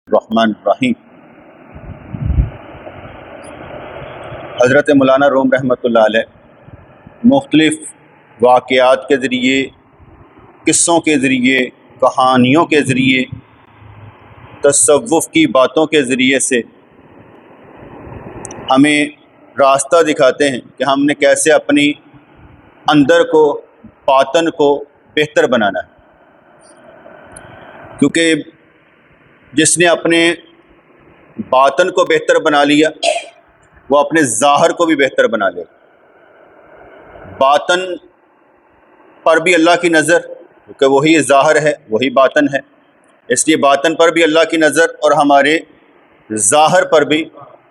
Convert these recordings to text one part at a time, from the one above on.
रहमान रहीम। हज़रत मौलाना रूम रहमतुल्लाह अलैह मुख्तलिफ़ वाक़यात के ज़रिए, क़िस्सों के ज़रिए, कहानियों के ज़रिए, तसव्वुफ़ की बातों के ज़रिए से हमें रास्ता दिखाते हैं कि हमने कैसे अपनी अंदर को, बातन को बेहतर बनाना है। क्योंकि जिसने अपने बातन को बेहतर बना लिया वो अपने ज़ाहिर को भी बेहतर बना लेगा। बातन पर भी अल्लाह की नज़र, क्योंकि वही ज़ाहिर है, वही बातन है, इसलिए बातन पर भी अल्लाह की नज़र और हमारे ज़ाहिर पर भी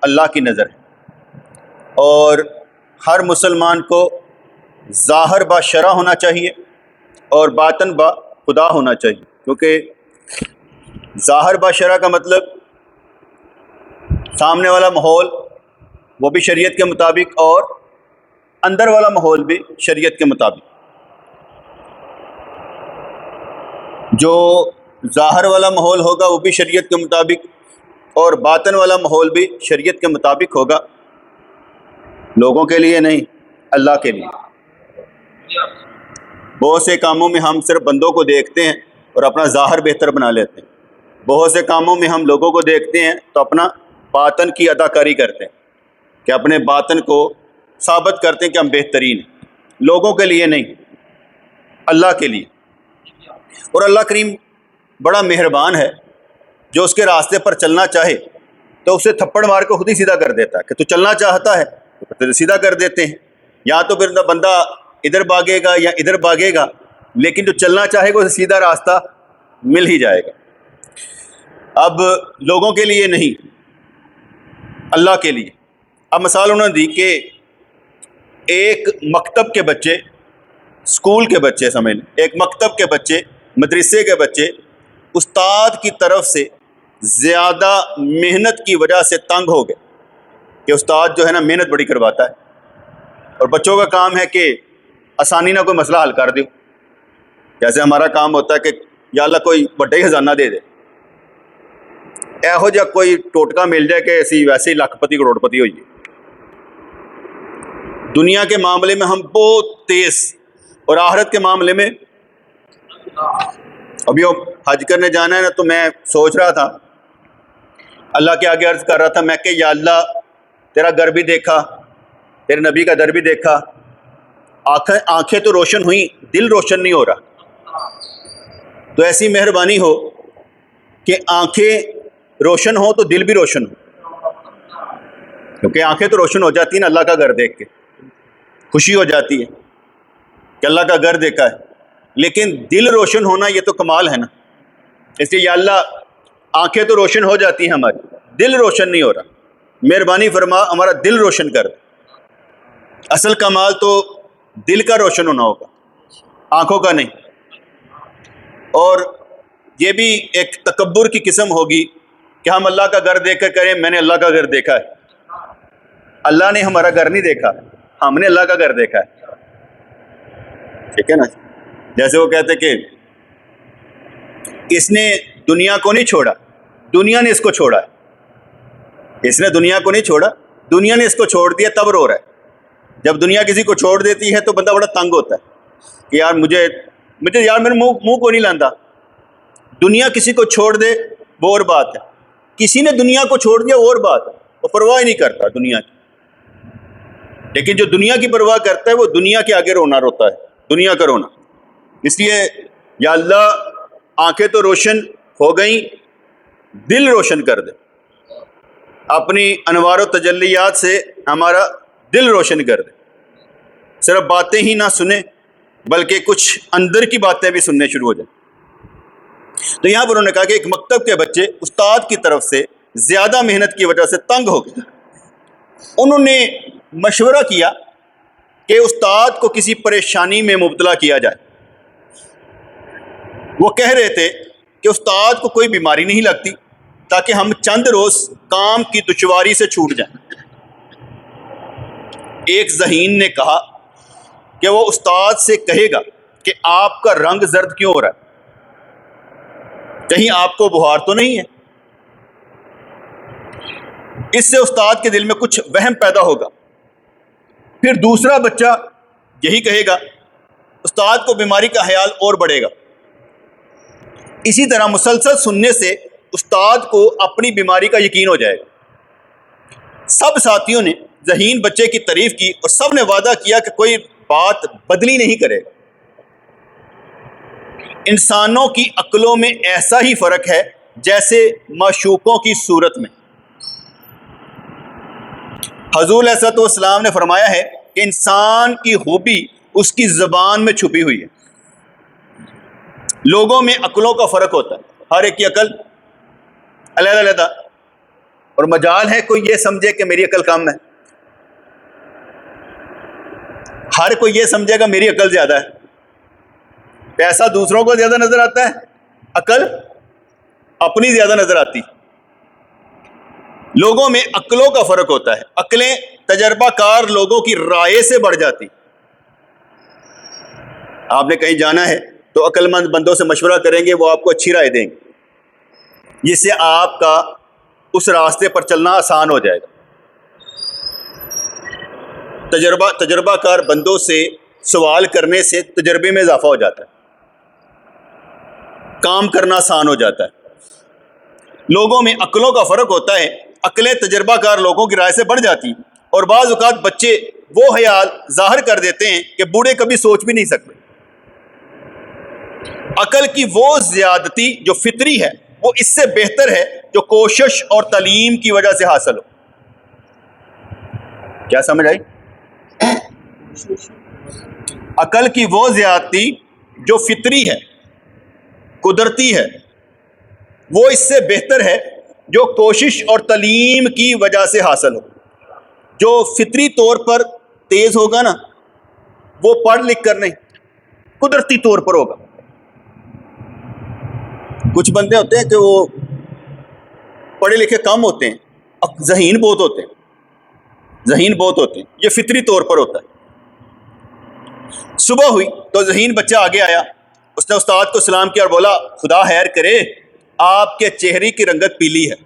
अल्लाह की नज़र है। और हर मुसलमान को ज़ाहिर बा शरा होना चाहिए और बातन बा खुदा होना चाहिए। क्योंकि ज़ाहिर बा शरा का मतलब सामने वाला माहौल वो भी शरीयत के मुताबिक और अंदर वाला माहौल भी शरीयत के मुताबिक। जो ज़ाहिर वाला माहौल होगा वो भी शरीयत के मुताबिक और बातन वाला माहौल भी शरीयत के मुताबिक होगा। लोगों के लिए नहीं, अल्लाह के लिए। बहुत से कामों में हम सिर्फ बंदों को देखते हैं और अपना ज़ाहिर बेहतर बना लेते हैं। बहुत से कामों में हम लोगों को देखते हैं तो अपना बातन की अदाकारी करते हैं, कि अपने बातन को साबित करते हैं कि हम बेहतरीन हैं। लोगों के लिए नहीं, अल्लाह के लिए। और अल्लाह करीम बड़ा मेहरबान है, जो उसके रास्ते पर चलना चाहे तो उसे थप्पड़ मार के खुद ही सीधा कर देता है कि तू चलना चाहता है तो फिर सीधा कर देते हैं। या तो फिर बंदा इधर भागेगा या इधर भागेगा, लेकिन जो चलना चाहेगा उसे सीधा रास्ता मिल ही जाएगा। अब लोगों के लिए नहीं, अल्लाह के लिए। अब मिसाल उन्होंने दी कि एक मकतब के बच्चे, स्कूल के बच्चे समझ लें, एक मकतब के बच्चे, मदरसे के बच्चे उस्ताद की तरफ से ज़्यादा मेहनत की वजह से तंग हो गए कि उस्ताद जो है ना मेहनत बड़ी करवाता है और बच्चों का काम है कि आसानी ना कोई मसला हल कर दो। जैसे हमारा काम होता है कि या अल्लाह कोई बड़ा ही खजाना दे दे, एहो जा कोई टोटका मिल जाए कि असी वैसे ही लखपति करोड़पति होइए। दुनिया के मामले में हम बहुत तेज़ और आखिरत के मामले में, अभी हज करने जाना है ना, तो मैं सोच रहा था, अल्लाह के आगे अर्ज़ कर रहा था मैं कि या अल्लाह तेरा घर भी देखा, तेरे नबी का दर भी देखा, आंखें तो रोशन हुई, दिल रोशन नहीं हो रहा। तो ऐसी मेहरबानी हो कि आंखें रोशन हो तो दिल भी रोशन हो। क्योंकि आंखें तो रोशन हो जाती हैं ना अल्लाह का घर देख के, खुशी हो जाती है कि अल्लाह का घर देखा है, लेकिन दिल रोशन होना ये तो कमाल है ना। इसलिए या अल्लाह आंखें तो रोशन हो जाती हैं हमारी, दिल रोशन नहीं हो रहा, मेहरबानी फरमा हमारा दिल रोशन कर। असल कमाल तो दिल का रोशन होना होगा, आंखों का नहीं। और ये भी एक तकब्बुर की किस्म होगी कि हम अल्लाह का घर देख कर करें मैंने अल्लाह का घर देखा है। अल्लाह ने हमारा घर नहीं देखा, हमने अल्लाह का घर देखा है। ठीक है ना। जैसे वो कहते कि इसने दुनिया को नहीं छोड़ा, दुनिया ने इसको छोड़ा है। इसने दुनिया को नहीं छोड़ा, दुनिया ने इसको छोड़ दिया, तब रो रहा है। जब दुनिया किसी को छोड़ देती है तो बंदा बड़ा तंग होता है कि यार मुझे यार मेरे मुंह को नहीं लांदा। दुनिया किसी को छोड़ दे वो और बात है, किसी ने दुनिया को छोड़ दिया वो और बात है, वो परवाह ही नहीं करता दुनिया की। लेकिन जो दुनिया की परवाह करता है वो दुनिया के आगे रोना रोता है, दुनिया का रोना। इसलिए या अल्लाह आंखें तो रोशन हो गई, दिल रोशन कर दे, अपनी अनवार व तजल्लियात से हमारा दिल रोशन कर दे। सिर्फ बातें ही ना सुने बल्कि कुछ अंदर की बातें भी सुनने शुरू हो जाए। तो यहाँ पर उन्होंने कहा कि एक मकतब के बच्चे उस्ताद की तरफ से ज़्यादा मेहनत की वजह से तंग हो गए। उन्होंने मशवरा किया कि उस्ताद को किसी परेशानी में मुब्तला किया जाए। वो कह रहे थे कि उस्ताद को कोई बीमारी नहीं लगती ताकि हम चंद रोज़ काम की दुश्वारी से छूट जाएं। एक ज़हीन ने कहा कि वो उस्ताद से कहेगा कि आपका रंग जर्द क्यों हो रहा है, कहीं आपको बुखार तो नहीं है। इससे उस्ताद के दिल में कुछ वहम पैदा होगा। फिर दूसरा बच्चा यही कहेगा, उस्ताद को बीमारी का ख्याल और बढ़ेगा। इसी तरह मुसलसल सुनने से उस्ताद को अपनी बीमारी का यकीन हो जाएगा। सब साथियों ने ज़हीन बच्चे की तारीफ की और सब ने वादा किया कि कोई बात बदली नहीं करेगा। इंसानों की अक्लों में ऐसा ही फर्क है जैसे माशूकों की सूरत में। हजूर अलैहिस्सलाम ने फरमाया है कि इंसान की खूबी उसकी ज़बान में छुपी हुई है। लोगों में अक्लों का फ़र्क होता है, हर एक की अकल अलग-अलग, और मजाल है कोई ये समझे कि मेरी अकल कम है, हर कोई ये समझेगा मेरी अकल ज़्यादा है। पैसा दूसरों को ज़्यादा नज़र आता है, अकल अपनी ज़्यादा नज़र आती। लोगों में अक्लों का फ़र्क होता है। अकलें तजर्बाकार लोगों की राय से बढ़ जाती। आपने कहीं जाना है तो अक्लमंद बंदों से मशवरा करेंगे, वो आपको अच्छी राय देंगे, जिससे आपका उस रास्ते पर चलना आसान हो जाएगा। तजर्बाकार बंदों से सवाल करने से तजर्बे में इजाफा हो जाता है, काम करना आसान हो जाता है। लोगों में अक्लों का फ़र्क होता है। अक्लें तजर्बाकार लोगों की राय से बढ़ जाती, और बाज़ औक़ात बच्चे वो ख्याल ज़ाहिर कर देते हैं कि बूढ़े कभी सोच भी नहीं सकते। अकल की वो ज़्यादती जो फितरी है वो इससे बेहतर है जो कोशिश और तालीम की वजह से हासिल हो। क्या समझ आई? अकल की वो ज़्यादती जो फितरी है, कुदरती है, वो इससे बेहतर है जो कोशिश और तालीम की वजह से हासिल हो। जो फितरी तौर पर तेज़ होगा ना, वो पढ़ लिख कर नहीं, कुदरती तौर पर होगा। कुछ बंदे होते हैं कि वो पढ़े लिखे कम होते हैं, ज़हीन बहुत होते हैं, ज़हीन बहुत होते हैं, ये फितरी तौर पर होता है। सुबह हुई तो ज़हीन बच्चा आगे आया, उसने उस्ताद को सलाम किया और बोला, खुदा खैर करे, आपके चेहरे की रंगत पीली है।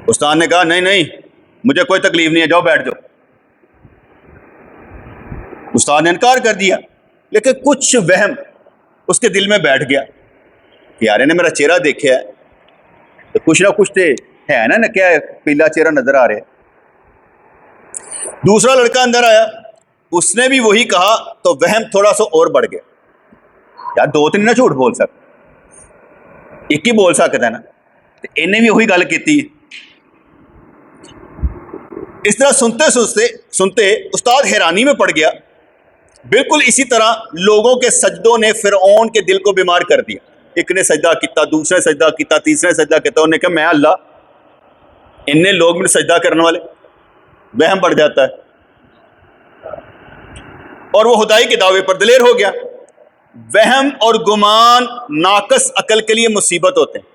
उस्ताद ने कहा, नहीं नहीं, मुझे कोई तकलीफ नहीं है, जाओ बैठ जाओ। उस्ताद ने इनकार कर दिया, लेकिन कुछ वहम उसके दिल में बैठ गया, यार ने मेरा चेहरा देखा है तो कुछ ना कुछ है ना, क्या पीला चेहरा नजर आ रहा है। दूसरा लड़का अंदर आया, उसने भी वही कहा, तो वहम थोड़ा सा और बढ़ गया। यार दो तीन ना झूठ बोल सकते, एक ही बोल सकता है ना, तो इन्हें भी वही गल की। इस तरह सुनते सुनते सुनते उस्ताद हैरानी में पड़ गया। बिल्कुल इसी तरह लोगों के सजदों ने फिरऔन के दिल को बीमार कर दिया। एक ने सजदा किया, दूसरे सजदा किया, तीसरे सजदा किया, उन्हें कहा मैं अल्लाह, इन्ने लोग मेरे सजदा करने वाले। वहम बढ़ जाता है और वो खुदाई के दावे पर दिलेर हो गया। वहम और गुमान नाकस अकल के लिए मुसीबत होते हैं।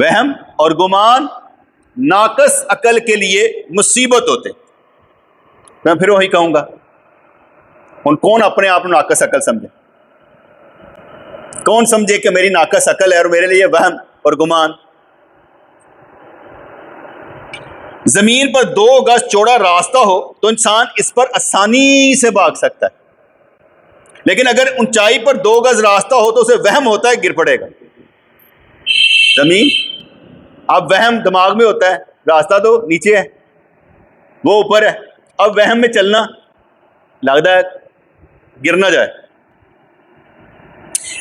वहम और गुमान नाकस अकल के लिए मुसीबत होते। मैं फिर वही कहूंगा, कौन अपने आप नाकस अकल समझे? कौन समझे कि मेरी नाकस अकल है और मेरे लिए वहम और गुमान? जमीन पर 2 गज चौड़ा रास्ता हो तो इंसान इस पर आसानी से भाग सकता है, लेकिन अगर ऊंचाई पर 2 गज रास्ता हो तो उसे वहम होता है गिर पड़ेगा। जमीन, अब वहम दिमाग में होता है, रास्ता तो नीचे है, वो ऊपर है, अब वहम में चलना, लगता है गिर ना जाए।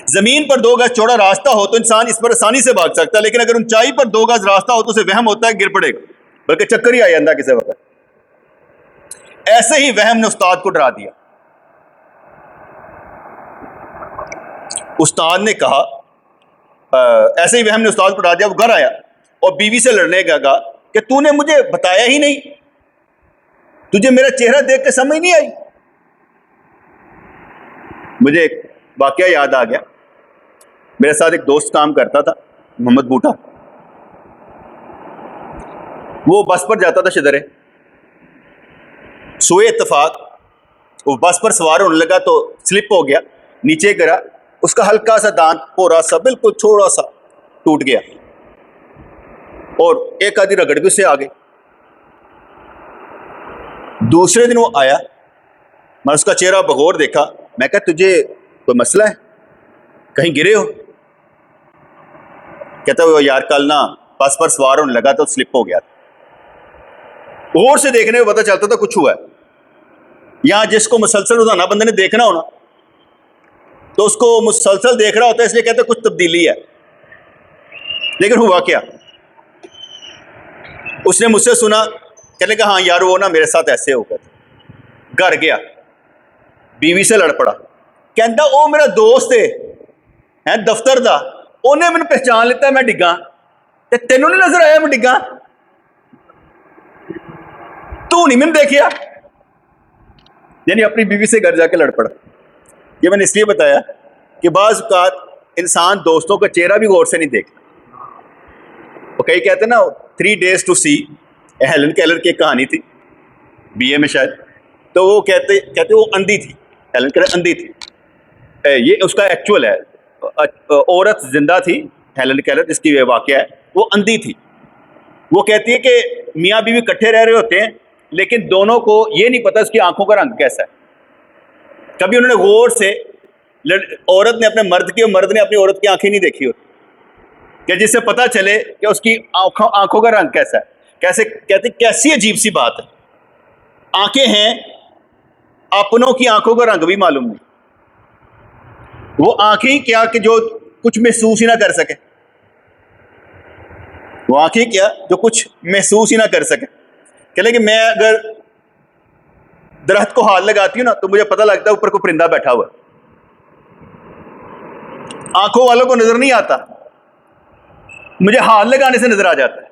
जमीन पर 2 गज चौड़ा रास्ता हो तो इंसान इस पर आसानी से भाग सकता है, लेकिन अगर ऊंचाई पर 2 गज रास्ता हो तो उसे वहम होता है गिर पड़ेगा, बल्कि चक्कर ही आ जाता किसी वक्त। ऐसे ही वहम ने उस्ताद को डरा दिया। उस्ताद ने कहा, ऐसे ही वहम ने उस्ताद को डरा दिया। वो घर आया और बीवी से लड़ने लगा कि तूने मुझे बताया ही नहीं, तुझे मेरा चेहरा देख के समझ नहीं आई। मुझे एक वाकया याद आ गया। मेरे साथ एक दोस्त काम करता था, मोहम्मद बूटा। वो बस पर जाता था शिदरे, सोए इत्तेफाक वो बस पर सवार होने लगा तो स्लिप हो गया, नीचे गिरा, उसका हल्का सा दांत पोरा सा बिल्कुल थोड़ा सा टूट गया। और एक आधी रगड़ भी उससे आ गई। दूसरे दिन वो आया, मैं उसका चेहरा बगौर देखा। मैं कहा तुझे कोई मसला है, कहीं गिरे हो? कहता वो यार कल ना बस पर सवार होने लगा तो स्लिप हो गया। गौर से देखने में पता चलता था कुछ हुआ है। यहां जिसको मुसलसल रोजाना बंदे ने देखना हो ना, तो उसको मुसलसल देख रहा होता है, इसलिए कहते कुछ तब्दीली है। लेकिन हुआ क्या, उसने मुझसे सुना, कहने का हाँ यार वो ना मेरे साथ ऐसे हो गया था। घर गया, बीवी से लड़ पड़ा। कहता वो मेरा दोस्त है दफ्तर का, उन्हें मैंने पहचान लेता मैं डिगा, ते तेनों नहीं नजर आया मैं डिगा? तू नहीं मैंने देखिया। यानी अपनी बीवी से घर जाके लड़ पड़ा। ये मैंने इसलिए बताया कि बाज़ औक़ात इंसान दोस्तों का चेहरा भी गौर से नहीं देखता। वो कई कहते हैं ना 3 days to see, Helen Keller की कहानी थी BA में शायद, तो वो कहते वो अंधी थी, हेलन केलर अंधी थी। ये उसका एक्चुअल है, औरत जिंदा थी हेलन केलर जिसकी वे वाक़या है, वो अंधी थी। वो कहती है कि मियाँ बीवी इकट्ठे रह रहे होते हैं, लेकिन दोनों को ये नहीं पता उसकी आंखों का रंग कैसा है। कभी उन्होंने गौर से, औरत ने अपने मर्द की और मर्द ने अपनी औरत की आंखें नहीं देखी होती कि जिससे पता चले कि उसकी आंखों का रंग कैसा है। कैसे कहते, कैसी अजीब सी बात है, आंखें हैं, अपनों की आंखों का रंग भी मालूम नहीं। वो आंखें क्या कि जो कुछ महसूस ही ना कर सके, वो आंखें क्या जो कुछ महसूस ही ना कर सके। कह लेकिन मैं अगर दरख्त को हाथ लगाती हूँ ना, तो मुझे पता लगता है ऊपर कोई परिंदा बैठा हुआ है। आंखों वालों को नजर नहीं आता, मुझे हाथ लगाने से नजर आ जाता है।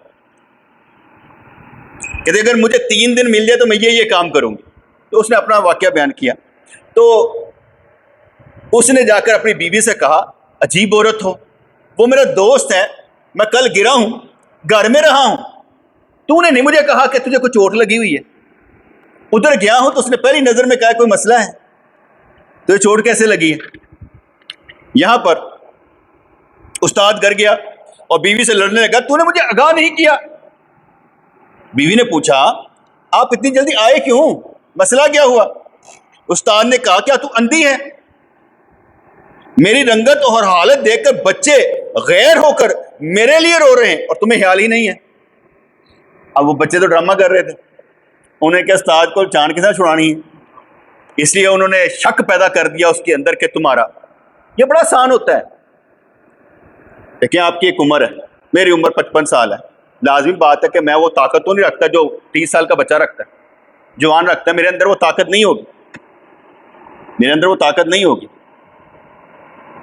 कहते अगर मुझे 3 दिन मिल जाए तो मैं ये काम करूंगी। तो उसने अपना वाकया बयान किया। तो उसने जाकर अपनी बीवी से कहा, अजीब औरत हो, वो मेरा दोस्त है, मैं कल गिरा हूं, घर में रहा हूं, तूने नहीं मुझे कहा कि तुझे कोई चोट लगी हुई है। उधर गया हूं तो उसने पहली नजर में कहा कोई मसला है, तुझे चोट कैसे लगी है? यहां पर उस्ताद घर गया और बीवी से लड़ने लगा, तूने मुझे आगाह नहीं किया। बीवी ने पूछा, आप इतनी जल्दी आए क्यों, मसला क्या हुआ? उस्ताद ने कहा, क्या तू अंधी है? मेरी रंगत और हालत देखकर बच्चे गैर होकर मेरे लिए रो रहे हैं और तुम्हें ख्याल ही नहीं है। अब वो बच्चे तो ड्रामा कर रहे थे, उन्हें क्या उस्ताद को जान के साथ छुड़ानी है, इसलिए उन्होंने शक पैदा कर दिया उसके अंदर के तुम्हारा। ये बड़ा आसान होता है। देखिए आपकी एक उम्र है, मेरी उम्र 55 साल है, लाजमी बात है कि मैं वो ताकत तो नहीं रखता जो 30 साल का बच्चा रखता है, जवान रखता है। मेरे अंदर वो ताकत नहीं होगी, मेरे अंदर वो ताकत नहीं होगी।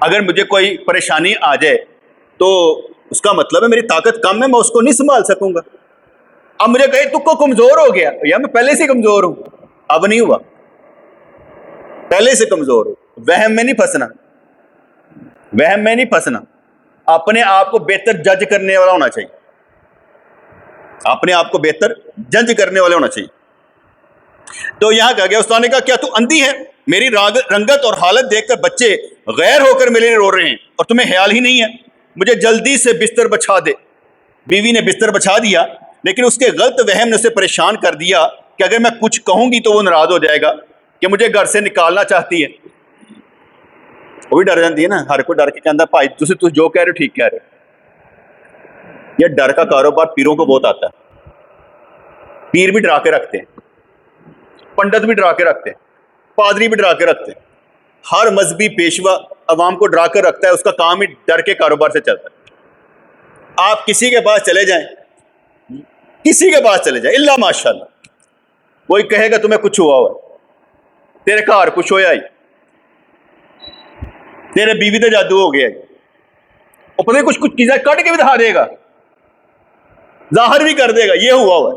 अगर मुझे कोई परेशानी आ जाए तो उसका मतलब है मेरी ताकत कम है, मैं उसको नहीं संभाल सकूंगा। अब मुझे कहे तू को कमजोर हो गया, या मैं पहले से कमजोर हूं, अब नहीं हुआ, पहले से कमजोर हूं। वहम में नहीं फंसना, वहम में नहीं फंसना। अपने आप को बेहतर जज करने वाला होना चाहिए, अपने आप को बेहतर जज करने वाला होना चाहिए। तो यहां कहा गया, उस्ताद ने कहा, क्या तू अंधी है? मेरी रंगत और हालत देखकर बच्चे गैर होकर मेरे लिए रो रहे हैं और तुम्हें ख्याल ही नहीं है। मुझे जल्दी से बिस्तर बछा दे। बीवी ने बिस्तर बछा दिया, लेकिन उसके गलत वहम ने उसे परेशान कर दिया कि अगर मैं कुछ कहूंगी तो वो नाराज हो जाएगा कि मुझे घर से निकालना चाहती है। वो भी डर जाती है ना, हर कोई डर के कहता भाई तुम जो कह रहे हो ठीक कह रहे हो। यह डर का कारोबार पीरों को बहुत आता है। पीर भी डरा के रखते हैं, पंडित भी डरा के रखते हैं, पादरी भी डरा के रखते हैं। हर मजहबी पेशवा अवाम को डरा कर रखता है, उसका काम ही डर के कारोबार से चलता है। आप किसी के पास चले जाएं, किसी के पास चले जाएं, इल्ला माशाल्लाह वही कहेगा तुम्हें कुछ हुआ हुआ, तेरे घर कुछ होया ही, तेरे बीवी तो जादू हो गया, और पता कुछ कुछ चीजें कट के भी दिखा देगा, जाहिर भी कर देगा ये हुआ हुआ है।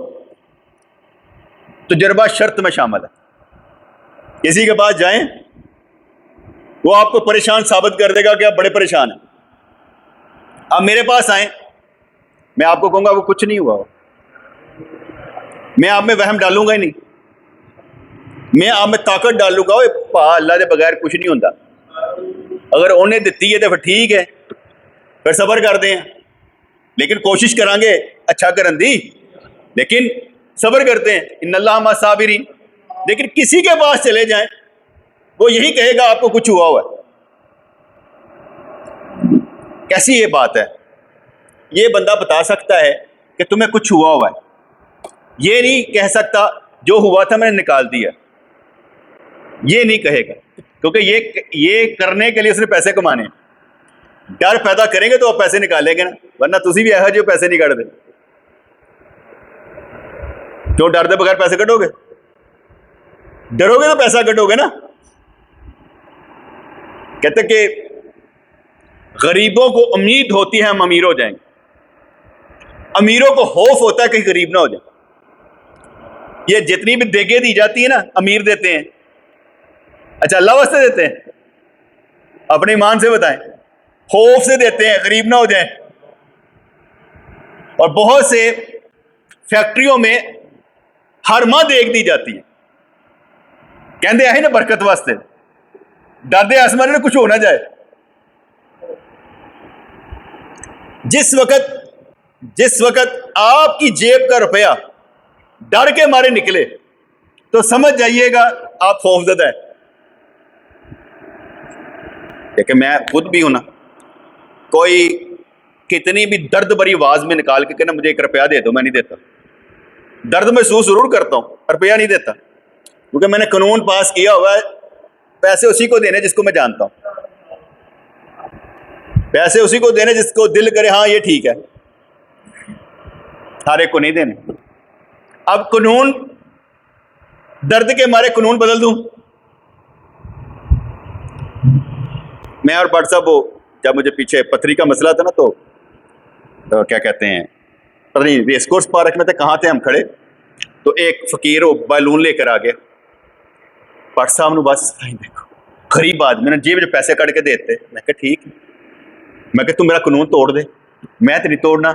तजुर्बा शर्त में शामिल है। किसी के पास जाएं, वो आपको परेशान साबित कर देगा कि आप बड़े परेशान हैं। आप मेरे पास आए, मैं आपको कहूंगा वो कुछ नहीं हुआ, मैं आप में वहम डालूंगा ही नहीं, मैं आप में ताकत डालूंगा। अल्लाह के बगैर कुछ नहीं होता। अगर उन्हें दिती है तो फिर ठीक है, फिर सब्र कर दें। लेकिन कोशिश करांगे अच्छा करन दी, लेकिन सब्र करते हैं, इन्नल्लाह मा साबिरीन। लेकिन किसी के पास चले जाएं, वो यही कहेगा आपको कुछ हुआ हुआ है। कैसी ये बात है? ये बंदा बता सकता है कि तुम्हें कुछ हुआ हुआ है, ये नहीं कह सकता जो हुआ था मैंने निकाल दिया, ये नहीं कहेगा, क्योंकि ये करने के लिए उसने पैसे कमाने हैं। डर पैदा करेंगे तो वो पैसे निकालेंगे ना, वरना तुसी भी ऐसा जो पैसे नहीं कटते। क्यों डर दे बगैर पैसे कटोगे? डरोगे तो पैसा कटोगे ना। कहते कि गरीबों को उम्मीद होती है हम अमीर हो जाएंगे, अमीरों को खौफ होता है कहीं गरीब ना हो जाए। ये जितनी भी देगे दी जाती है ना, अमीर देते हैं। अच्छा, अल्लाह वास्ते देते हैं? अपने ईमान से बताएं। खौफ से देते हैं गरीब ना हो जाए। और बहुत से फैक्ट्रियों में हर माह देग दी जाती है, कहते हैं ना बरकत वास्ते, डरदे आसमान में कुछ हो ना जाए। जिस वक्त आपकी जेब का रुपया डर के मारे निकले तो समझ जाइएगा आप खौफजदा है। लेकिन मैं खुद भी हूं ना, कोई कितनी भी दर्द भरी आवाज में निकाल के कहना मुझे 1 रुपया दे दो, मैं नहीं देता। दर्द महसूस जरूर करता हूं, रुपया नहीं देता, क्योंकि मैंने कानून पास किया हुआ है पैसे उसी को देने जिसको मैं जानता हूं, पैसे उसी को देने जिसको दिल करे हाँ ये ठीक है, हर एक को नहीं देने। अब कानून, दर्द के मारे कानून बदल दूं मैं? और बट साहब, वो जब मुझे पीछे पथरी का मसला था ना, तो क्या कहते हैं, पता नहीं रेसकोर्स पार्क में थे, कहाँ थे हम खड़े, तो एक फकीर वो बैलून लेकर आ गया। भट्ट साहब ने बस देखो गरीब आदमी ने जेब में पैसे कट के देते। मैं कहा ठीक, मैं कहा तू मेरा कानून तोड़ दे, मैं तो नहीं तोड़ना।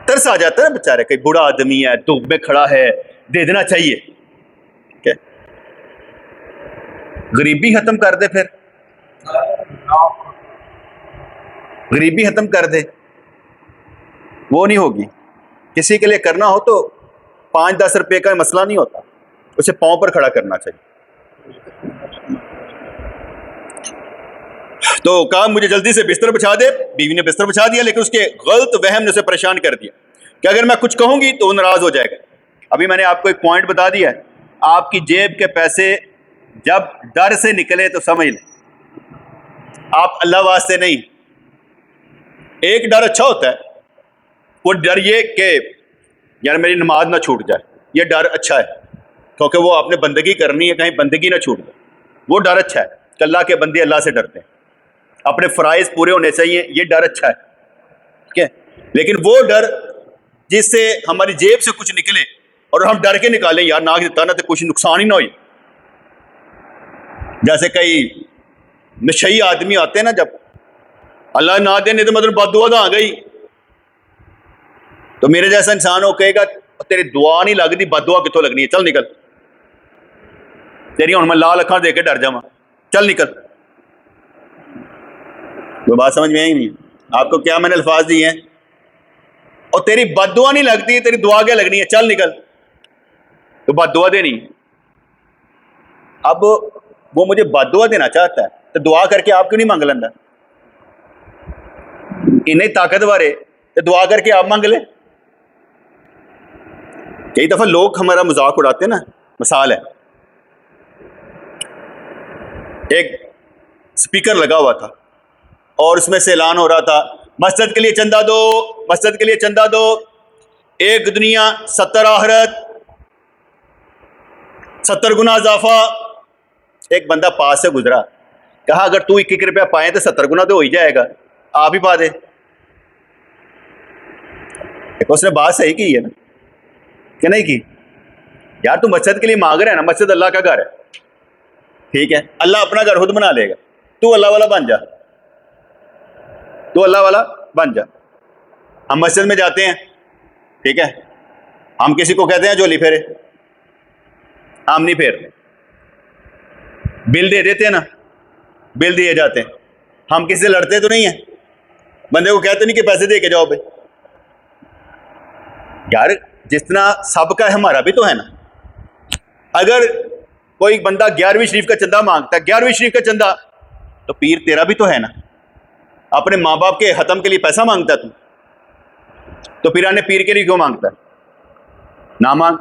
तरस आ जाता है ना बेचारे, कहीं बूढ़ा आदमी है, धूप में खड़ा है, दे देना चाहिए। क्या गरीबी खत्म कर दे, फिर गरीबी खत्म कर दे, वो नहीं होगी। किसी के लिए करना हो तो 5-10 रुपए का मसला नहीं होता, उसे पांव पर खड़ा करना चाहिए। तो कहा मुझे जल्दी से बिस्तर बिछा दे, बीवी ने बिस्तर बिछा दिया, लेकिन उसके गलत वहम ने उसे परेशान कर दिया कि अगर मैं कुछ कहूंगी तो वो नाराज हो जाएगा। अभी मैंने आपको एक पॉइंट बता दिया है, आपकी जेब के पैसे जब डर से निकले तो समझ लें आप अल्लाह वास्ते नहीं। एक डर अच्छा होता है, वो डर ये कि यार मेरी नमाज ना छूट जाए, ये डर अच्छा है, क्योंकि वो आपने बंदगी करनी है, कहीं बंदगी ना छूट जाए, वो डर अच्छा है कि अल्लाह के बंदे अल्लाह से डरते हैं, अपने फ़राइज़ पूरे होने चाहिए, ये डर अच्छा है, ठीक है। लेकिन वो डर जिससे हमारी जेब से कुछ निकले और हम डर के निकालें यार ना देता ना तो कुछ नुकसान ही ना हो। जैसे कई नशई आदमी आते हैं ना, जब अल्लाह ना देने तो मतलब बददुआ तो आ गई, तो मेरे जैसा इंसान हो कहेगा तेरी दुआ नहीं लगती, बददुआ कितों लगनी है, चल निकल, तेरी हुण मैं लाल अखां दे के डर जावां, चल निकल। वो बात समझ में आई नहीं? आपको क्या मैंने अल्फाज दिए हैं, और तेरी बददुआ नहीं लगती, तेरी दुआ क्या लगनी है, चल निकल, तो बददुआ देनी। अब वो मुझे बददुआ देना चाहता है तो दुआ करके आप क्यों नहीं मांग लेंदा? इन्हें ताकतवर है तो दुआ करके आप मांग ले। कई दफा लोग हमारा मजाक उड़ाते हैं ना। मिसाल है, एक स्पीकर लगा हुआ था और उसमें से ऐलान हो रहा था मस्जिद के लिए चंदा दो, मस्जिद के लिए चंदा दो, 1 दुनिया 70 आखिरत, 70 गुना इजाफा। एक बंदा पास से गुजरा, कहा अगर तू 1-1 रुपया पाए तो 70 गुना तो हो ही जाएगा, आप ही पा दे। उसने बात सही की है ना कि नहीं की? यार तू मस्जिद के लिए मांग रहा है ना, मस्जिद अल्लाह का घर है, ठीक है, अल्लाह अपना घर खुद बना लेगा, तू अल्लाह वाला बन जा, तू अल्लाह वाला बन जा। हम मस्जिद में जाते हैं, ठीक है, हम किसी को कहते हैं झोली फेरे, हम नहीं फेरते, बिल दे देते हैं ना, बिल दिए जाते हैं, हम किसी से लड़ते तो नहीं है, बंदे को कहते नहीं कि पैसे दे के जाओ भाई। यार जितना सबका है हमारा भी तो है ना। अगर कोई बंदा 11वीं शरीफ का चंदा मांगता है, 11वीं शरीफ का चंदा, तो पीर तेरा भी तो है ना। अपने माँ बाप के खत्म के लिए पैसा मांगता है तू, तो फिर आने पीर के लिए क्यों मांगता है? ना मांग।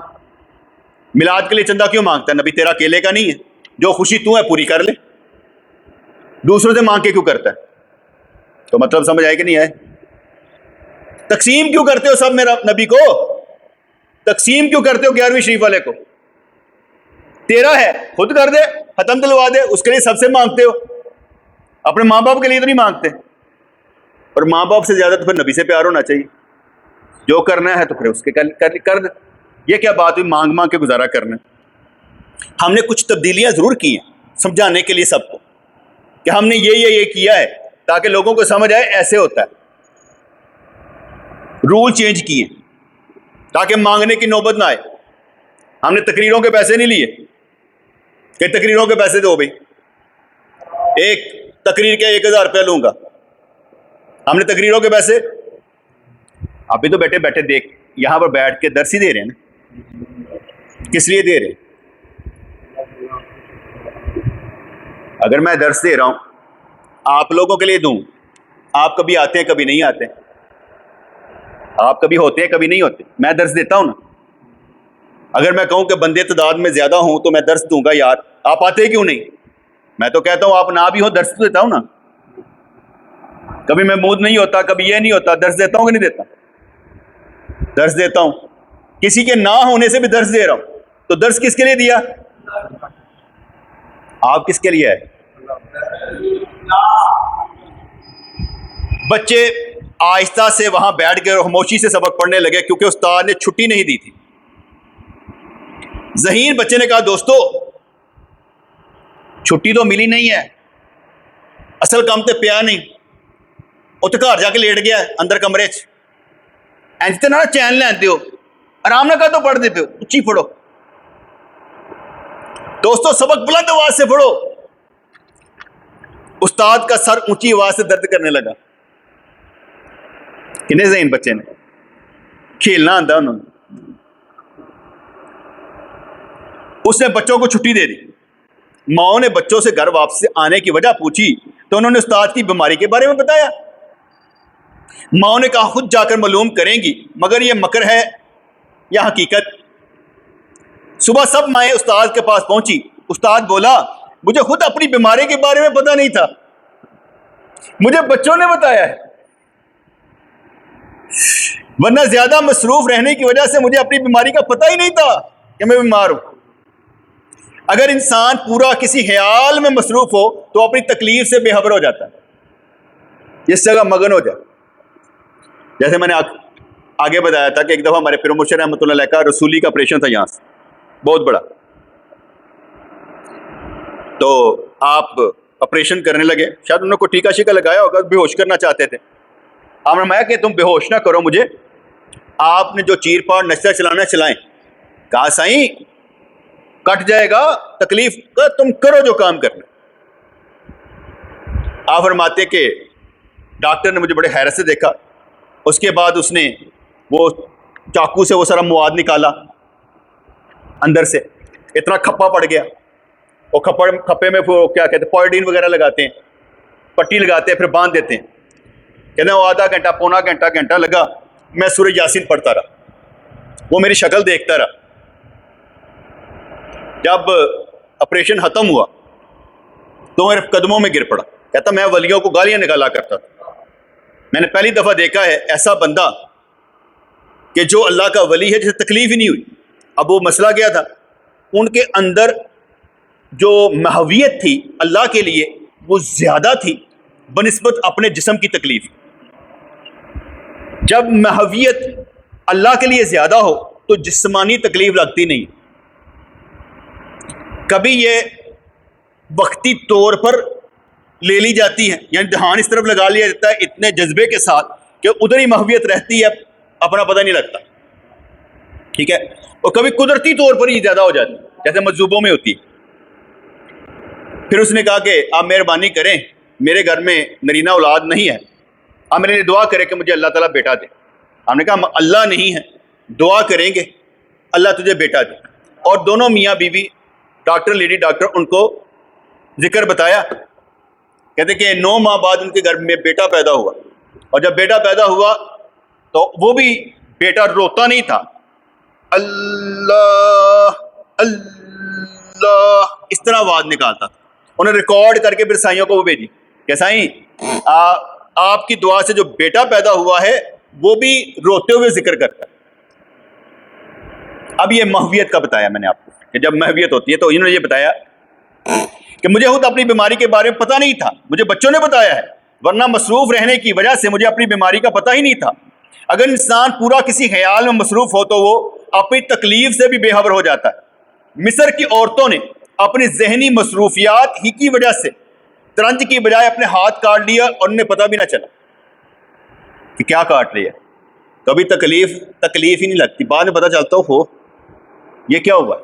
मिलाद के लिए चंदा क्यों मांगता है? नबी तेरा अकेले का नहीं है, जो खुशी तू है पूरी कर ले, दूसरों से मांग के क्यों करता है? तो मतलब समझ आए कि नहीं आए? तकसीम क्यों करते हो सब मेरा नबी को? तकसीम क्यों करते हो 11वीं शरीफ वाले को? तेरा है, खुद कर दे, खत्म दिलवा दे, उसके लिए सबसे मांगते हो, अपने माँ बाप के लिए तो नहीं मांगते। और माँ बाप से ज्यादा तो फिर नबी से प्यार होना चाहिए। जो करना है तो फिर उसके कर दे। ये क्या बात हुई मांग मांग के गुजारा करना? हमने कुछ तब्दीलियां जरूर की हैं समझाने के लिए सबको कि हमने ये किया है, ताकि लोगों को समझ आए ऐसे होता है। रूल चेंज किए ताकि मांगने की नौबत ना आए। हमने तकरीरों के पैसे नहीं लिए कि तकरीरों के पैसे दो भाई, एक तकरीर के 1000 रुपया लूंगा। हमने तकरीरों के पैसे अभी तो बैठे बैठे देख, यहां पर बैठ के दर्स ही दे रहे हैं ना। किस लिए दे रहे हैं? अगर मैं दर्स दे रहा हूं, आप लोगों के लिए दूं, आप कभी आते हैं कभी नहीं आते, आप कभी होते हैं कभी नहीं होते, मैं दर्स देता हूं ना। अगर मैं कहूं कि बंदे तादाद में ज्यादा हूं तो मैं दर्स दूंगा, यार आप आते क्यों नहीं? मैं तो कहता हूं आप ना भी हो, दर्स तो देता हूं ना। कभी मैं मूड नहीं होता, कभी ये नहीं होता, दर्स देता हूं कि नहीं देता? दर्स देता हूं। किसी के ना होने से भी दर्स दे रहा हूं, तो दर्स किसके लिए दिया? आप किसके लिए है? बच्चे आहिस्ता से वहां बैठ गए और खामोशी से सबक पढ़ने लगे, क्योंकि उस्ताद ने छुट्टी नहीं दी थी। ज़हीन बच्चे ने कहा, दोस्तों छुट्टी तो मिली नहीं है, असल काम तो पिया नहीं, उत्ते घर जाके लेट गया अंदर कमरे च। इंज ते ना चैन लैंदे हो, आराम ना कर, तो पढ़ते पे हो, उच्ची पढ़ो। दोस्तों सबक बुलंद आवाज से पढ़ो। उस्ताद का सर ऊंची आवाज से दर्द करने लगा। कितने ज़हीन बच्चे ने, खेलना आंदा उन्होंने। उसने बच्चों को छुट्टी दे दी। माओ ने बच्चों से घर वापस आने की वजह पूछी तो उन्होंने उस्ताद की बीमारी के बारे में बताया। माओ ने कहा खुद जाकर मालूम करेंगी, मगर यह मकर है या हकीकत। सुबह सब माएँ उस्ताद के पास पहुंची। उस्ताद बोला, मुझे खुद अपनी बीमारी के बारे में पता नहीं था, मुझे बच्चों ने बताया है, वरना ज्यादा मसरूफ रहने की वजह से मुझे अपनी बीमारी का पता ही नहीं था कि मैं बीमार हूं। अगर इंसान पूरा किसी ख्याल में मसरूफ हो तो अपनी तकलीफ से बेखबर हो जाता है, इस जगह मगन हो जाए। जैसे मैंने आगे बताया था कि एक दफा हमारे पीर मुर्शिद रहमतुल्लाह अलैह का रसूली का ऑपरेशन था, यहां से बहुत बड़ा। तो आप ऑपरेशन करने लगे, शायद उन्होंने कोई टीका शीका लगाया होगा, बेहोश करना चाहते थे। आपने मैं कि तुम बेहोश ना करो मुझे, आपने जो चीर पाड़ नशा चलाना चलाएं। कहा साईं कट जाएगा, तकलीफ का तुम करो जो काम करना। आप फरमाते कि डॉक्टर ने मुझे बड़े हैरत से देखा। उसके बाद उसने वो चाकू से वो सारा मुआद निकाला, अंदर से इतना खप्पा पड़ गया। वो खप्पे में वो क्या कहते हैं, पॉलिडीन वगैरह लगाते हैं, पट्टी लगाते हैं, फिर बांध देते हैं। कहते हैं वो आधा घंटा पौना घंटा लगा, मैं सूरह यासीन पढ़ता रहा, वो मेरी शक्ल देखता रहा। जब ऑपरेशन खत्म हुआ तो मेरे कदमों में गिर पड़ा। कहता मैं वलियों को गालियां निकाला करता था। मैंने पहली दफा देखा है ऐसा बंदा कि जो अल्लाह का वली है, जिसे तकलीफ ही नहीं हुई। अब वो मसला क्या था, उनके अंदर जो महवियत थी अल्लाह के लिए वो ज्यादा थी बनिस्बत अपने जिस्म की तकलीफ। जब महवियत अल्लाह के लिए ज्यादा हो तो जिस्मानी तकलीफ लगती नहीं। कभी ये वक्ती तौर पर ले ली जाती है, यानी ध्यान इस तरफ लगा लिया जाता है इतने जज्बे के साथ कि उधर ही महवियत रहती है, अपना पता नहीं लगता। ठीक है। और कभी कुदरती तौर पर ही ज्यादा हो जाती है, जैसे मजूबों में होती है। फिर उसने कहा कि आप मेहरबानी करें, मेरे घर में नरीना औलाद नहीं है, आप मेरे लिए दुआ करें कि मुझे अल्लाह ताला बेटा दे। हमने कहा हम अल्लाह नहीं है, दुआ करेंगे अल्लाह तुझे बेटा दे। और दोनों मियाँ बीवी, डॉक्टर लेडी डॉक्टर, उनको जिक्र बताया। कहते कि 9 माह बाद उनके घर में बेटा पैदा हुआ, और जब बेटा पैदा हुआ तो वो भी बेटा रोता नहीं था, अल्लाह अल्लाह इस तरह आवाज़ निकालता था। उन्हें रिकॉर्ड करके फिर साइयों को वो भेजी कि साईं आपकी दुआ से जो बेटा पैदा हुआ है वो भी रोते हुए जिक्र करता है। अब ये महवियत का बताया मैंने आपको कि जब महवियत होती है, तो इन्होंने ये बताया कि मुझे खुद अपनी बीमारी के बारे में पता नहीं था, मुझे बच्चों ने बताया है, वरना मसरूफ रहने की वजह से मुझे अपनी बीमारी का पता ही नहीं था। अगर इंसान पूरा किसी ख्याल में मसरूफ हो तो वो अपनी तकलीफ से भी बेखबर हो जाता है। मिस्र की औरतों ने अपनी जहनी मसरूफियात ही की वजह से तरंज की बजाय अपने हाथ काट लिया और उन्हें पता भी ना चला कि क्या काट रही है। कभी तकलीफ ही नहीं लगती, बाद में पता चलता हो ये क्या हुआ।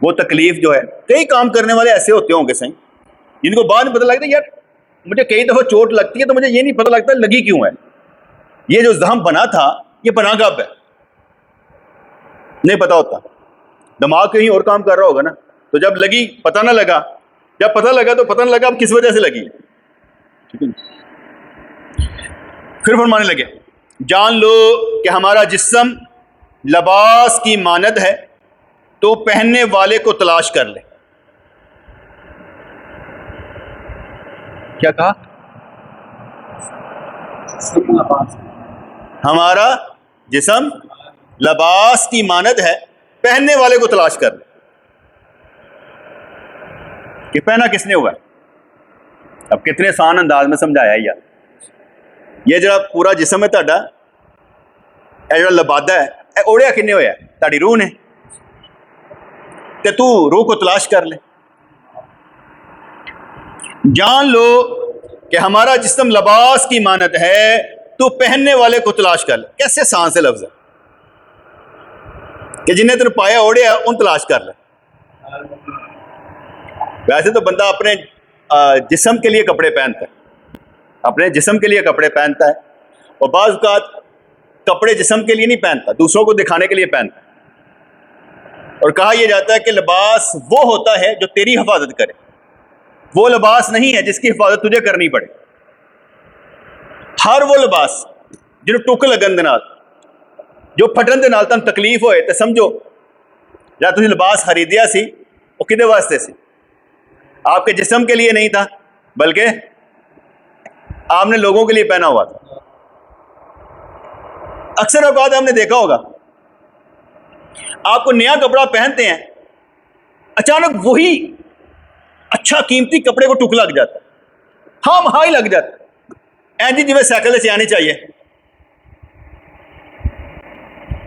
वो तकलीफ जो है, कई काम करने वाले ऐसे होते होंगे सही जिनको बाद में पता लगता है यार मुझे कई दफ़ा चोट लगती है तो मुझे ये नहीं पता लगता लगी क्यों है, ये जो जख्म बना था ये बना कब है, नहीं पता होता। दिमाग कहीं और काम कर रहा होगा ना, तो जब लगी पता ना लगा, जब पता लगा तो पता ना लगा अब किस वजह से लगी। ठीक है, फिर फरमाने लगे जान लो कि हमारा जिस्म लिबास की मानद है, तो पहनने वाले को तलाश कर ले। क्या कहा? हमारा जिस्म लिबास की मानद है, पहनने वाले को तलाश कर ले। कि पहना किसने हुआ? अब कितने आसान अंदाज में समझाया यार। ये जरा पूरा जिस्म है ताड़ा, जो लबादा है ओढ़िया किन्ने होया? ताड़ी रूह ने। ते तू रूह को तलाश कर ले। जान लो कि हमारा जिस्म लिबास की मानद है, तो पहनने वाले को तलाश कर ले। कैसे आसान से लफ्ज है कि जिन्हें तेरे पाया ओढ़िया उन तलाश कर ले। वैसे तो बंदा अपने जिस्म के लिए कपड़े पहनता है, अपने जिस्म के लिए कपड़े पहनता है, और बाज़ औक़ात कपड़े जिस्म के लिए नहीं पहनता, दूसरों को दिखाने के लिए पहनता है। और कहा यह जाता है कि लिबास वो होता है जो तेरी हिफाजत करे, वो लिबास नहीं है जिसकी हिफाजत तुझे करनी पड़े। हर वो लिबास जिन्हें टुक लगन दे नाल, जो फटन दे नाल तन तकलीफ होए, तो समझो या तुझे लिबास खरीदिया सी वो किदे वास्ते सी? आपके जिस्म के लिए नहीं था, बल्कि आपने लोगों के लिए पहना हुआ था। अक्सर औकात हमने देखा होगा, आपको नया कपड़ा पहनते हैं, अचानक वही अच्छा कीमती कपड़े को टुक लग जाता है, हाँ हाँ ही लग जाता है। ऐसी जिवें साइकिल से आनी चाहिए।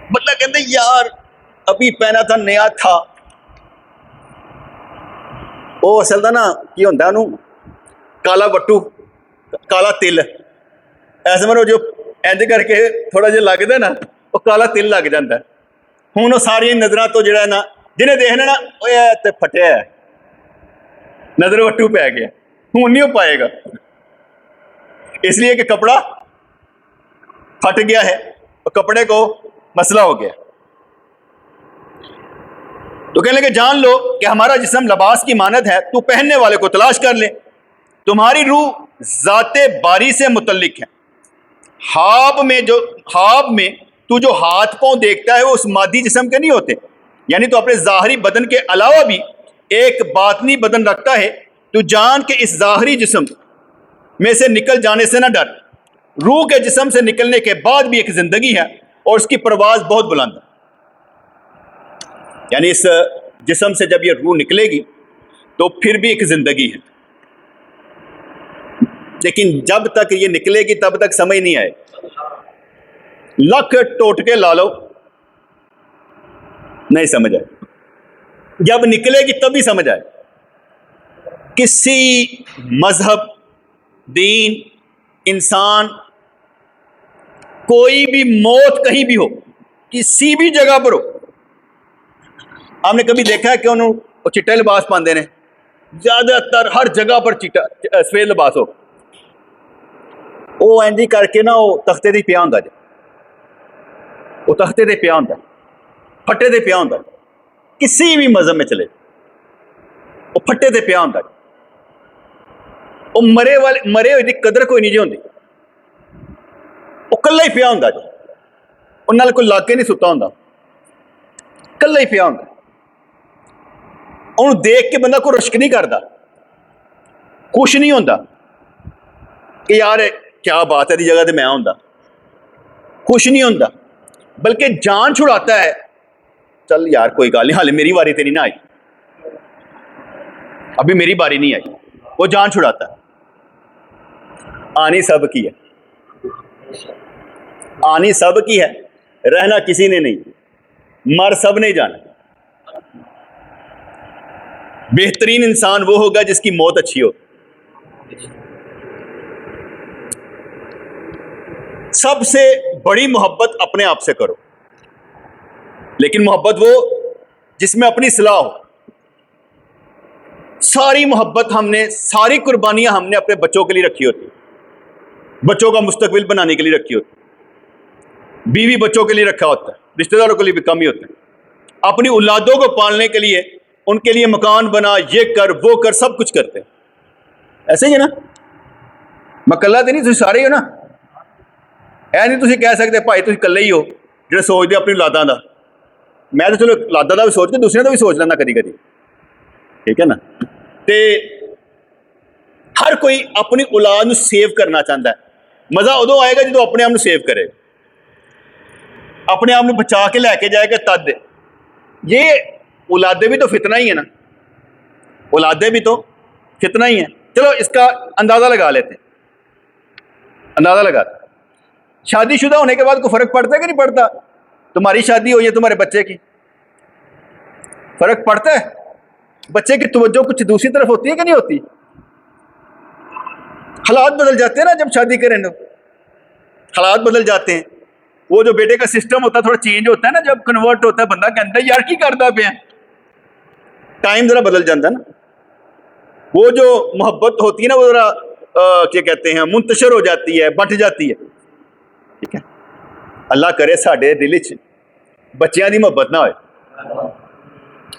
बंदा कहते यार अभी पहना था, नया था। वो असल का ना की होंदा नूं काला बट्टू, काला तिल, ऐसे में जो इंज करके थोड़ा जिहा लगदा ना, वो काला तिल लग जाता है। हुण सारिया नज़रां तो जिहड़ा ना जिन्हें देखना ना ते फटिया है, नज़र वट्टू पै गया, हुण नहीं पाएगा, इसलिए कि कपड़ा फट गया है और कपड़े को मसला हो गया। तो कहने लगे जान लो कि हमारा जिस्म लिबास की मानद है, तू पहनने वाले को तलाश कर ले। तुम्हारी रूह ज़ाते बारी से मुतल्लिक है। ख्वाब में तू जो हाथ पांव देखता है वो उस मादी जिस्म के नहीं होते, यानी तो अपने ज़ाहरी बदन के अलावा भी एक बातनी बदन रखता है। तू जान के इस ज़ाहरी जिस्म में से निकल जाने से ना डर। रूह के जिस्म से निकलने के बाद भी एक जिंदगी है और उसकी परवाज़ बहुत बुलंद है। यानी इस जिस्म से जब ये रूह निकलेगी तो फिर भी एक जिंदगी है, लेकिन जब तक ये निकलेगी तब तक समझ नहीं आए। लख टोटके ला लो नहीं समझ आए, जब निकलेगी तभी समझ आए। किसी मजहब, दीन, इंसान, कोई भी मौत कहीं भी हो, किसी भी जगह पर हो, आपने कभी देखा है कि उन्होंने चिट्टे लिबास पाते हैं? ज्यादातर हर जगह पर चिट्टा सफेद लिबास हो, ਉਹ ਇੰਝ ਹੀ ਕਰਕੇ ਨਾ ਉਹ ਤਖਤੇ 'ਤੇ ਪਿਆ ਹੁੰਦਾ ਜੀ, ਉਹ ਤਖਤੇ 'ਤੇ ਪਿਆ ਹੁੰਦਾ, ਫੱਟੇ 'ਤੇ ਪਿਆ ਹੁੰਦਾ, ਕਿਸੇ ਵੀ ਮਜ਼ਹਬ में चले ਉਹ ਫੱਟੇ 'ਤੇ ਪਿਆ ਹੁੰਦਾ। ਉਹ ਮਰੇ ਹੋਏ ਦੀ ਕਦਰ ਕੋਈ ਨਹੀਂ ਜੀ ਹੁੰਦੀ, ਉਹ ਇਕੱਲਾ ਹੀ ਪਿਆ ਹੁੰਦਾ ਜੀ, ਉਹ ਨਾਲ ਕੋਈ ਲਾ ਕੇ ਨਹੀਂ ਸੁੱਤਾ ਹੁੰਦਾ, ਇਕੱਲਾ ਹੀ ਪਿਆ ਹੁੰਦਾ। ਉਹਨੂੰ ਦੇਖ ਕੇ ਬੰਦਾ ਕੋਈ ਰਸ਼ਕ ਨਹੀਂ ਕਰਦਾ, ਕੁਛ ਨਹੀਂ ਹੁੰਦਾ कि यार क्या बात है दी जगह तो मैं होंदा, कुछ नहीं होंदा, बल्कि जान छुड़ाता है, चल यार कोई गल नहीं, हाले मेरी बारी तो नहीं ना आई, अभी मेरी बारी नहीं आई, वो जान छुड़ाता है। आनी सब की है, आनी सब की है, रहना किसी ने नहीं, मर सब ने जाना। बेहतरीन इंसान वो होगा जिसकी मौत अच्छी हो। सबसे बड़ी मोहब्बत अपने आप से करो, लेकिन मोहब्बत वो जिसमें अपनी सलाह हो। सारी मोहब्बत हमने, सारी कुर्बानियां हमने अपने बच्चों के लिए रखी होती, बच्चों का मुस्तकबिल बनाने के लिए रखी होती, बीवी बच्चों के लिए रखा होता है, रिश्तेदारों के लिए भी कम ही होता है, अपनी औलादों को पालने के लिए उनके लिए मकान बना, ये कर वो कर, सब कुछ करते हैं। ऐसे ही है ना, मैं कल्ला तो नहीं, तुम सारे ही हो ना, ऐ नहीं तुम कह सकते भाई तुम कल्ले ही हो जो सोचते अपनी औलादा का। मैं तो चलो औलादा का भी सोच के दूसरे का भी सोच लेना कभी कभी, ठीक है ना। तो हर कोई अपनी औलाद को सेव करना चाहता है, मज़ा उदों आएगा जो अपने आप को सेव करे, अपने आप को बचा के लैके जाएगा तद। ये औलादे भी तो फितना ही है ना, औलादे भी तो फितना ही है। चलो इसका अंदाज़ा लगा लेते हैं, अंदाज़ा लगाते। शादीशुदा होने के बाद कोई फर्क पड़ता है कि नहीं पड़ता? तुम्हारी शादी हो या तुम्हारे बच्चे की, फर्क पड़ता है? बच्चे की तवज्जो कुछ दूसरी तरफ होती है कि नहीं होती? हालात बदल जाते हैं ना जब शादी करें तो, हालात बदल जाते हैं। वो जो बेटे का सिस्टम होता है थोड़ा चेंज होता है ना, जब कन्वर्ट होता है बंदा कहता है यार की करता पे, टाइम जरा बदल जाता है ना। वो जो मोहब्बत होती है ना वो जरा क्या कहते हैं मुंतशर हो जाती है, बट जाती है, ठीक है। अल्लाह करे साडे दिल च बच्चों की मोहब्बत ना हो,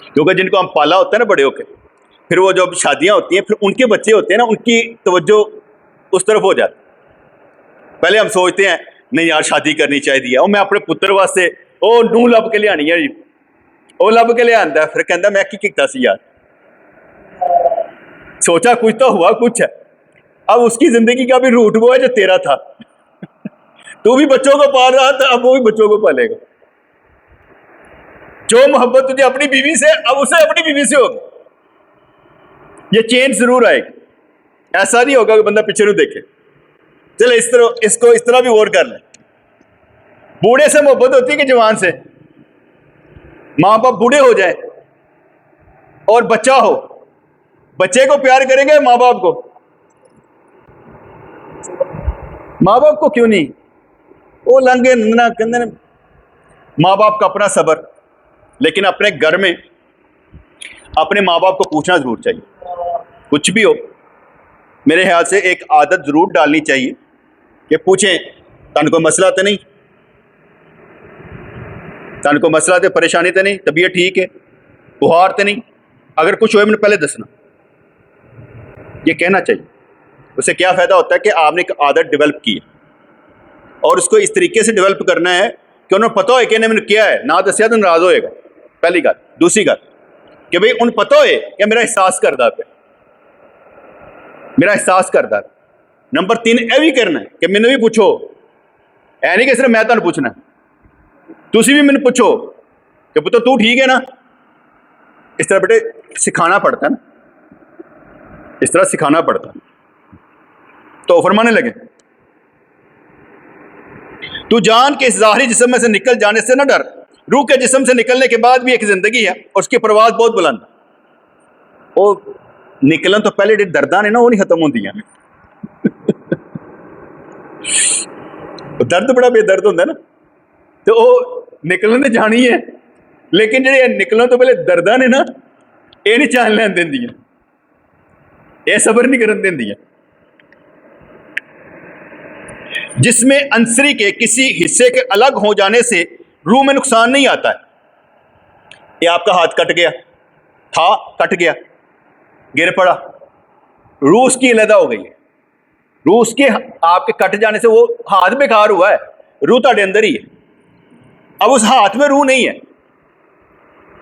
क्योंकि जिनको हम पाला होता है ना बड़े होकर, फिर वो जब शादियां होती हैं फिर उनके बच्चे होते हैं ना, उनकी तवज्जो उस तरफ हो जाती। पहले हम सोचते हैं नहीं यार शादी करनी चाहिए, और मैं अपने पुत्र वास्ते वो नूह लभ के लियानी है जी, वो लभ के लिया, फिर कहता मैं की किया सी यार, सोचा कुछ तो हुआ कुछ है। अब उसकी जिंदगी का भी रूट वो है जो तेरा था, तू भी बच्चों को पाल रहा था, अब वो भी बच्चों को पालेगा। जो मोहब्बत तुझे अपनी बीवी से, अब उसे अपनी बीवी से होगी। ये चेंज जरूर आएगी, ऐसा नहीं होगा कि बंदा पीछे नहीं देखे। चलो इस तरह इसको इस तरह भी और कर ले। बूढ़े से मोहब्बत होती है कि जवान से? माँ बाप बूढ़े हो जाए और बच्चा हो, बच्चे को प्यार करेंगे माँ बाप को? माँ बाप को क्यों नहीं? वो लंगे ना कहते, माँ बाप का अपना सब्र, लेकिन अपने घर में अपने माँ बाप को पूछना जरूर चाहिए। कुछ भी हो, मेरे ख्याल से एक आदत जरूर डालनी चाहिए कि पूछें तन कोई मसला तो नहीं, तन कोई मसला तो परेशानी तो नहीं, तबीयत ठीक है, बुखार तो नहीं, अगर कुछ हो मैंने पहले दसना, ये कहना चाहिए। उससे क्या फ़ायदा होता है कि आपने एक आदत डेवलप की है, और उसको इस तरीके से डेवलप करना है कि उन्हें पता हो कि इन्हें मैंने किया है, ना दसिया तो नाराज़ होएगा, पहली गल। दूसरी गल कि भाई उन्हें पता हो कि मेरा एहसास करता पे, मेरा एहसास करता। नंबर 3 यह भी करना है कि मैंने भी पूछो, ऐ नहीं कि सिर्फ मैं तुम पूछना, तुसी भी मैंने पूछो कि पुत्र तू ठीक है ना। इस तरह बेटे सिखाना पड़ता है ना, इस तरह सिखाना पड़ता है। तो फरमाने लगे तू जान के इस ज़ाहिरी जिस्म में से निकल जाने से न डर, रूह के जिस्म से निकलने के बाद भी एक जिंदगी है और उसकी परवाज बहुत बुलंद। वो निकलन तो पहले जो दर्दां ने ना वो नहीं खत्म होंदियां। दर्द बड़ा बेदर्द होंदा ना, तो वो निकलन तो जानी है, लेकिन जो निकलन तो पहले दर्दां ने ना ये नहीं चाल लैन देंदियां, ये सबर नहीं करन देंदियां। जिसमें अंसरी के किसी हिस्से के अलग हो जाने से रूह में नुकसान नहीं आता है। ये आपका हाथ कट गया था, कट गया, गिर पड़ा, रूह उसकी अलहदा हो गई है। रूह उसके आपके कट जाने से वो हाथ बेकार हुआ है, रूह ਤੁਹਾਡੇ अंदर ही है। अब उस हाथ में रूह नहीं है,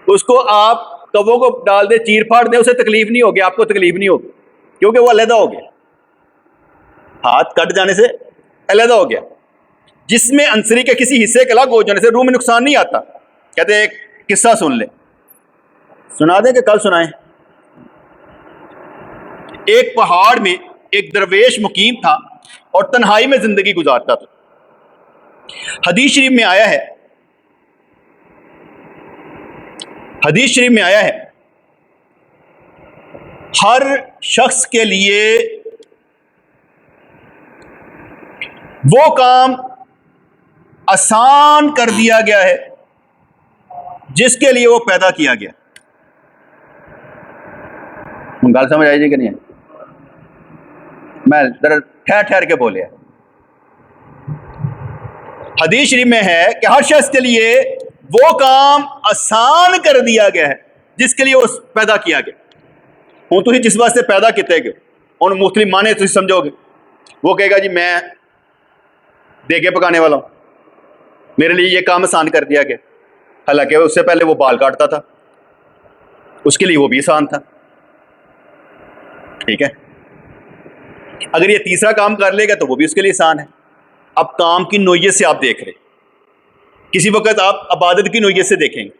उसको आप कबों को डाल दे, चीर फाड़ दे, उसे तकलीफ नहीं होगी, आपको तकलीफ नहीं होगी, क्योंकि वो अलहदा हो गया, हाथ कट जाने से अलहदा हो गया। जिसमें अंसरी के किसी हिस्से के अलग हो जाने से रूह में नुकसान नहीं आता। कहते एक किस्सा सुन ले, सुना दें कि कल सुनाएं। एक पहाड़ में एक दरवेश मुकीम था और तन्हाई में जिंदगी गुजारता था। हदीस शरीफ में आया है, हदीस शरीफ में आया है, हर शख्स के लिए वो काम आसान कर दिया गया है जिसके लिए वो पैदा किया गया। गल समझ आई जी कि नहीं? मैं जरा ठहर ठहर के बोले। हदीस शरीफ में है कि हर शख्स के लिए वो काम आसान कर दिया गया है जिसके लिए वो पैदा किया गया। हूँ तुम जिस वास्ते पैदा किए गए उन मुख्तलिफ माने तुम समझोगे। वो कहेगा जी मैं देगे पकाने वाला हूँ, मेरे लिए ये काम आसान कर दिया गया, हालांकि उससे पहले वो बाल काटता था, उसके लिए वो भी आसान था। ठीक है, अगर ये तीसरा काम कर लेगा तो वो भी उसके लिए आसान है। अब काम की नोयत से आप देख रहे, किसी वक्त आप इबादत की नोयत से देखेंगे,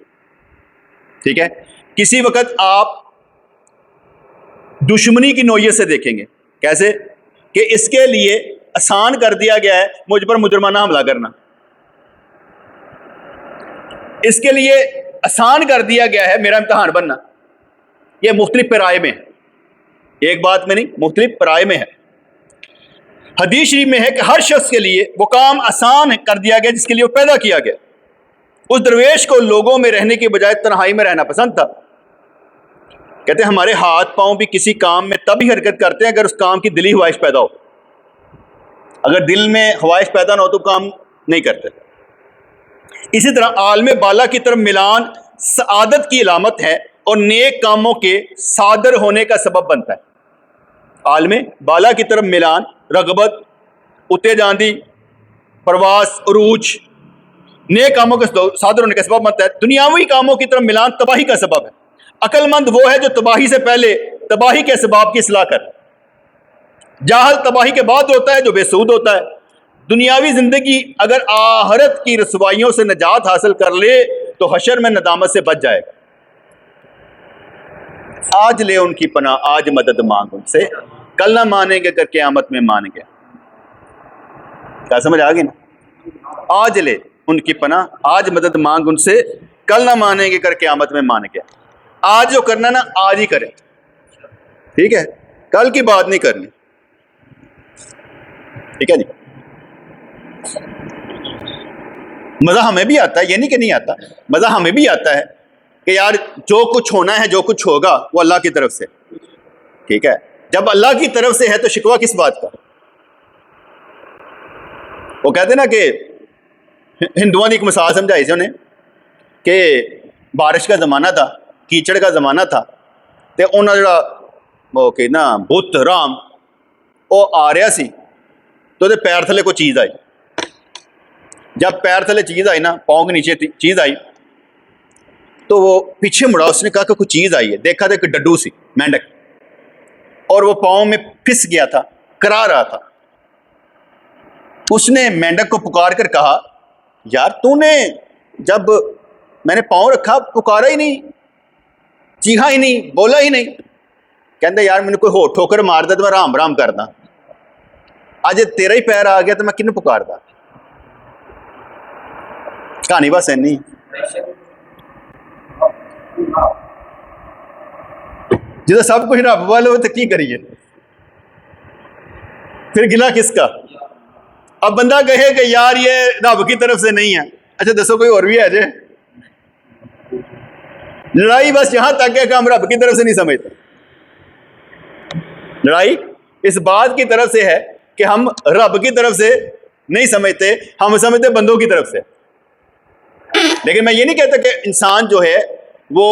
ठीक है, किसी वक्त आप दुश्मनी की नोयत से देखेंगे। कैसे कि इसके लिए आसान कर दिया गया है मुझ पर मुजरमाना हमला करना, इसके लिए आसान कर दिया गया है मेरा इम्तिहान बनना। यह मुख्तलिफ पैराए में है, एक बात में नहीं, मुख्तलिफ पैराए में है। हदीस शरीफ में है कि हर शख्स के लिए वो काम आसान कर दिया गया जिसके लिए वो पैदा किया गया। उस दरवेश को लोगों में रहने के बजाय तन्हाई में रहना पसंद था। कहते हमारे हाथ पांव भी किसी काम में तभी हरकत करते हैं अगर उस काम की दिली ख्वाहिश पैदा हो। अगर दिल में ख्वाहिश पैदा ना हो तो काम नहीं करते। इसी तरह आलम बाला की तरफ मिलान सआदत की अलामत है और नेक कामों के सादर होने का सबब बनता है। आलम बाला की तरफ मिलान रगबत, उते जांदी, प्रवास, उरूज, नेक कामों के सादर होने का सबब बनता है। दुनियावी कामों की तरफ मिलान तबाही का सबब है। अक्लमंद वो है जो तबाही से पहले तबाही के सबब की इस्लाह करे। जाहल तबाही के बाद होता है जो बेसूद होता है। दुनियावी जिंदगी अगर आखिरत की रसवाइयों से निजात हासिल कर ले तो हशर में नदामत से बच जाएगा। आज ले उनकी पनाह, आज मदद मांग उनसे, कल ना मानेंगे कर क़यामत में मानेंगे। क्या समझ आ गई ना? आज ले उनकी पनाह, आज मदद मांग उनसे, कल ना मानेंगे कर क़यामत में मानेंगे। आज जो करना ना आज ही करें, ठीक है, कल की बात नहीं करनी, ठीक है जी। मज़ा हमें भी आता है, ये नहीं कि नहीं आता, मज़ा हमें भी आता है कि यार जो कुछ होना है, जो कुछ होगा वो अल्लाह की तरफ से, ठीक है। जब अल्लाह की तरफ से है तो शिकवा किस बात का? वो कहते ना कि हिंदुओं की एक मिसाल समझाई थी उन्हें कि बारिश का ज़माना था, कीचड़ का ज़माना था, तो उन्होंने जरा वो कि ना बुत राम वो आ रहा सी तो ਉਹਦੇ पैर थले कोई चीज़ आई। जब पैर थले चीज़ आई ना, पाँव के नीचे चीज़ आई, तो वो पीछे मुड़ा, उसने कहा कि कोई चीज़ आई है। देखा तो एक डड्डू सी, मेंढक, और वो पाँव में फिस गया था, करा रहा था। उसने मेंढक को पुकार कर कहा, यार तूने जब मैंने पाँव रखा पुकारा ही नहीं, चीखा ही नहीं, बोला ही नहीं। कहते यार मैंने कोई हो ठोकर मार दे तो मैं राम राम करदा, अज तेरा ही पैर आ गया तो मैं किन्नू पुकारदा। कहानी बस इन्नी। जो सब कुछ रब वाले हो तो की करिए, फिर गिला किसका? अब बंदा कहे कि यार ये रब की तरफ से नहीं है, अच्छा दसो कोई और भी है जे? लड़ाई बस यहां तक है कि हम रब की तरफ से नहीं समझते। लड़ाई इस बात की तरफ से है कि हम रब की तरफ से नहीं समझते, हम समझते बंदों की तरफ से। लेकिन मैं ये नहीं कहता कि इंसान जो है वो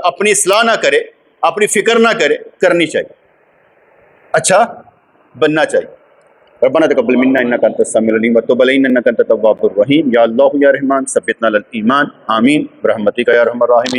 अपनी इस्लाह ना करे, अपनी फिक्र ना करे, करनी चाहिए, अच्छा बनना चाहिए। रब्बना तक़ब्बल मिन्ना इन्नका अंतस समीउल अलीम व तुब अलैना इन्नका अंतत तव्वाबुर रहीम। या अल्लाह या रहमान सब्बितना अल ईमान। आमीन बिरहमतिका या अरहमर राहिमीन।